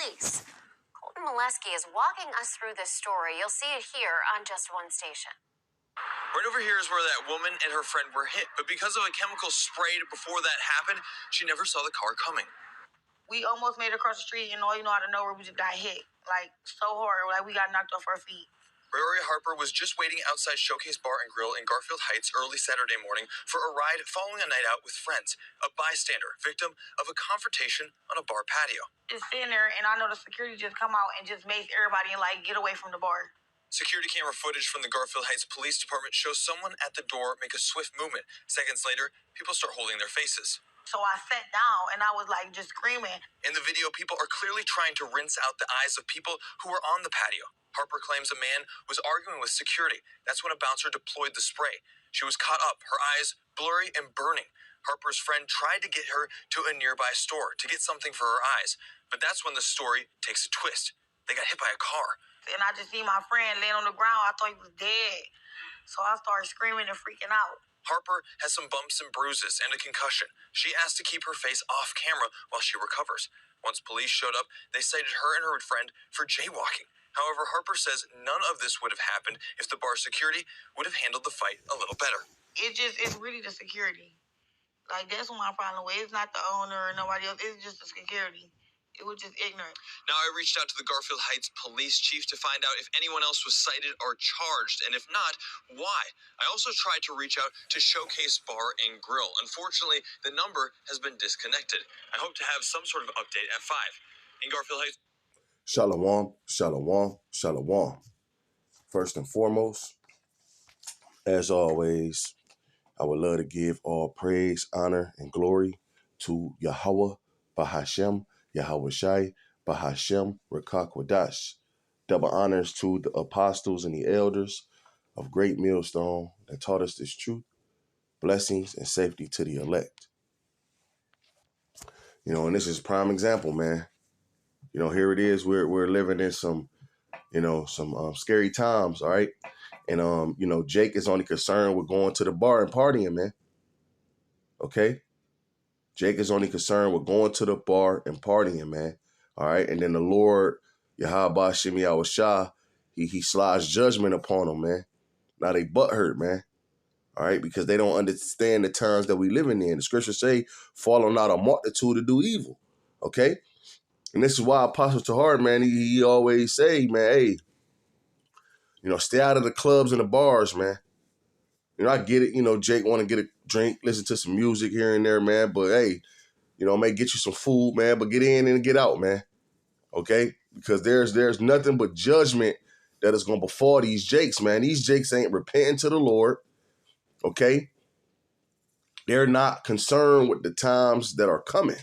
police. Colton Molesky is walking us through this story. You'll see it here on Just One Station. Right over here is where that woman and her friend were hit, but because of a chemical sprayed before that happened, she never saw the car coming. We almost made it across the street, and all you know, out of nowhere, we just got hit, like, so hard, like we got knocked off our feet. Rory Harper was just waiting outside Showcase Bar and Grill in Garfield Heights early Saturday morning for a ride following a night out with friends, a bystander, victim of a confrontation on a bar patio. Just sitting there, and I know the security just come out and just makes everybody, like, get away from the bar. Security camera footage from the Garfield Heights Police Department shows someone at the door make a swift movement. Seconds later, people start holding their faces. So I sat down, and I was, like, just screaming. In the video, people are clearly trying to rinse out the eyes of people who were on the patio. Harper claims a man was arguing with security. That's when a bouncer deployed the spray. She was caught up, her eyes blurry and burning. Harper's friend tried to get her to a nearby store to get something for her eyes. But that's when the story takes a twist. They got hit by a car. And I just see my friend laying on the ground. I thought he was dead. So I started screaming and freaking out. Harper has some bumps and bruises and a concussion. She asked to keep her face off camera while she recovers. Once police showed up, they cited her and her friend for jaywalking. However, Harper says none of this would have happened if the bar security would have handled the fight a little better. It's really the security. Like, that's what my problem was. It's not the owner or nobody else. It's just the security. It was just ignorant. Now, I reached out to the Garfield Heights police chief to find out if anyone else was cited or charged, and if not, why. I also tried to reach out to Showcase Bar and Grill. Unfortunately, the number has been disconnected. I hope to have some sort of update at 5. In Garfield Heights. Shalom, shalom, shalom. First and foremost, as always, I would love to give all praise, honor, and glory to Yahweh, Bahashem, Yahweh Shai, Bahashem, Rakak Wadash. Double honors to the apostles and the elders of Great Millstone that taught us this truth. Blessings and safety to the elect. You know, and this is a prime example, man. You know, here it is. We're living in some scary times, all right? And, Jake is only concerned with going to the bar and partying, man. Okay? Jake is only concerned with going to the bar and partying, man. All right? And then the Lord, Yahweh Shemi Awashah, he slides judgment upon them, man. Now they butthurt, man. All right? Because they don't understand the times that we living in. The scriptures say, follow not a multitude to do evil. Okay? And this is why Apostle Tahar, man, he always say, man, hey, stay out of the clubs and the bars, man. I get it. Jake want to get a drink, listen to some music here and there, man. But, hey, may get you some food, man. But get in and get out, man. Okay? Because there's nothing but judgment that is going to befall these Jakes, man. These Jakes ain't repenting to the Lord. Okay? They're not concerned with the times that are coming.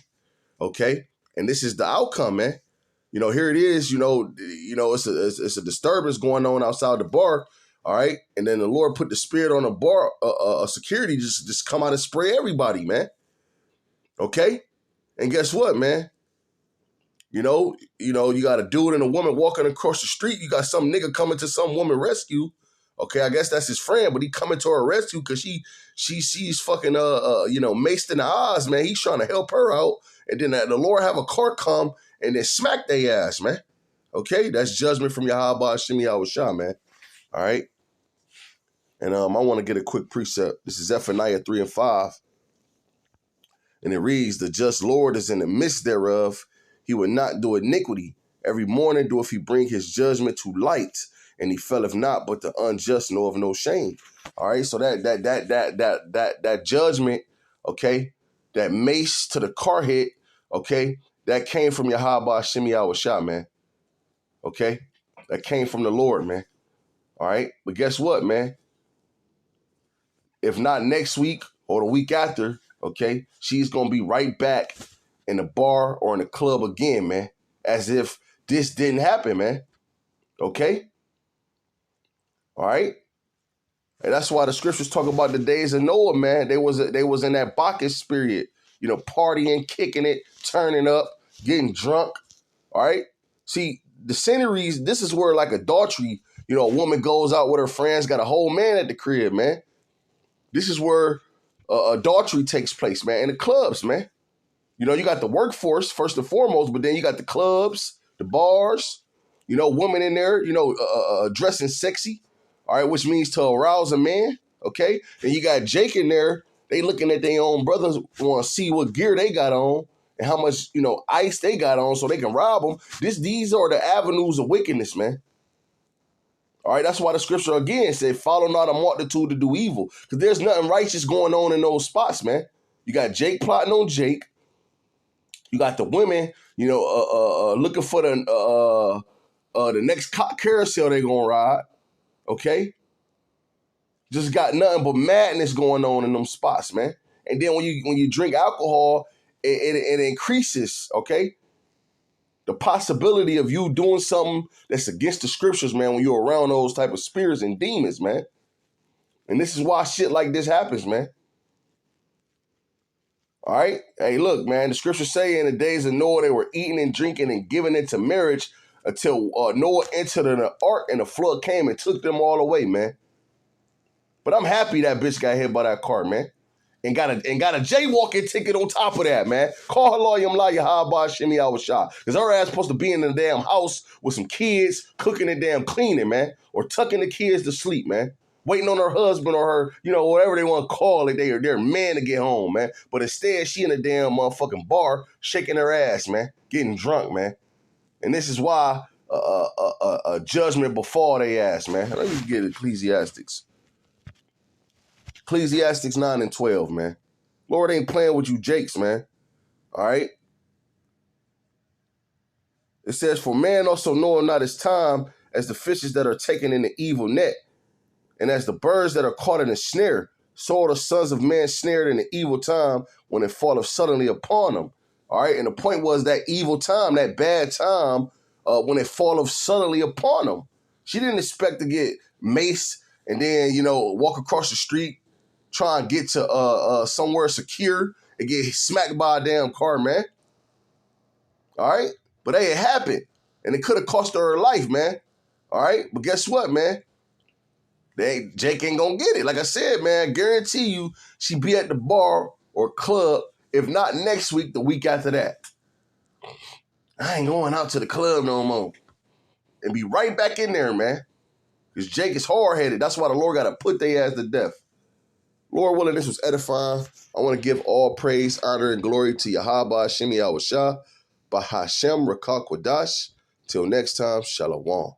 Okay? And this is the outcome, man. Here it is, it's a disturbance going on outside the bar, all right? And then the Lord put the spirit on the bar, security just come out and spray everybody, man. Okay? And guess what, man? You got a dude and a woman walking across the street. You got some nigga coming to some woman rescue. Okay, I guess that's his friend, but he coming to her rescue because she's fucking maced in the eyes, man. He's trying to help her out. And then the Lord have a car come and then smack their ass, man. Okay, that's judgment from Yahweh Shemi Awashah, man. All right. And I want to get a quick precept. This is Zephaniah 3 and 5. And it reads, the just Lord is in the midst thereof. He will not do iniquity. Every morning doeth he bring his judgment to light. And he felleth not, but the unjust know of no shame. All right, so that judgment, okay, that mace to the car hit, okay, that came from Yahweh Shemi Awashah, man. Okay, that came from the Lord, man. All right, but guess what, man? If not next week or the week after, okay, she's gonna be right back in the bar or in the club again, man, as if this didn't happen, man. Okay. All right. And that's why the scriptures talk about the days of Noah, man. They was in that Bacchus period, partying, kicking it, turning up, getting drunk. All right. See, the sceneries, this is where like adultery, a woman goes out with her friends, got a whole man at the crib, man. This is where adultery takes place, man, in the clubs, man. You got the workforce first and foremost, but then you got the clubs, the bars, women in there, dressing sexy, all right, which means to arouse a man, okay? And you got Jake in there, they looking at their own brothers, want to see what gear they got on and how much, ice they got on so they can rob them. These are the avenues of wickedness, man. All right, that's why the scripture again said, follow not a multitude to do evil, because there's nothing righteous going on in those spots, man. You got Jake plotting on Jake. You got the women, looking for the next carousel they gonna ride. Okay, just got nothing but madness going on in them spots, man. And then when you drink alcohol, it increases. Okay, the possibility of you doing something that's against the scriptures, man. When you're around those type of spirits and demons, man. And this is why shit like this happens, man. All right. Hey, look, man, the scriptures say in the days of Noah, they were eating and drinking and giving into marriage until Noah entered an ark and the flood came and took them all away, man. But I'm happy that bitch got hit by that car, man. And got a jaywalking ticket on top of that, man. Call her lawyer, Haba Shimmy Awashah. Because her ass supposed to be in the damn house with some kids, cooking and damn cleaning, man. Or tucking the kids to sleep, man. Waiting on her husband or her, whatever they want to call it, their man to get home, man. But instead, she in a damn motherfucking bar, shaking her ass, man. Getting drunk, man. And this is why a judgment before they ass, man. Let me get Ecclesiastics. Ecclesiastics 9 and 12, man. Lord ain't playing with you jakes, man. All right? It says, for man also knoweth not his time as the fishes that are taken in the evil net, and as the birds that are caught in a snare, so are the sons of man snared in the evil time when it falleth suddenly upon them. All right? And the point was that evil time, that bad time, when it falleth suddenly upon them. She didn't expect to get maced and then, walk across the street, try and get to somewhere secure and get smacked by a damn car, man. All right? But hey, it happened. And it could have cost her life, man. All right? But guess what, man? Jake ain't gonna get it. Like I said, man, I guarantee you she be at the bar or club, if not next week, the week after that. I ain't going out to the club no more. And be right back in there, man. Because Jake is hard-headed. That's why the Lord got to put their ass to death. Lord willing, this was edifying. I want to give all praise, honor, and glory to Yahweh Shemi Awashah, Bahashem Rakak Wadash. Till next time, Shalom.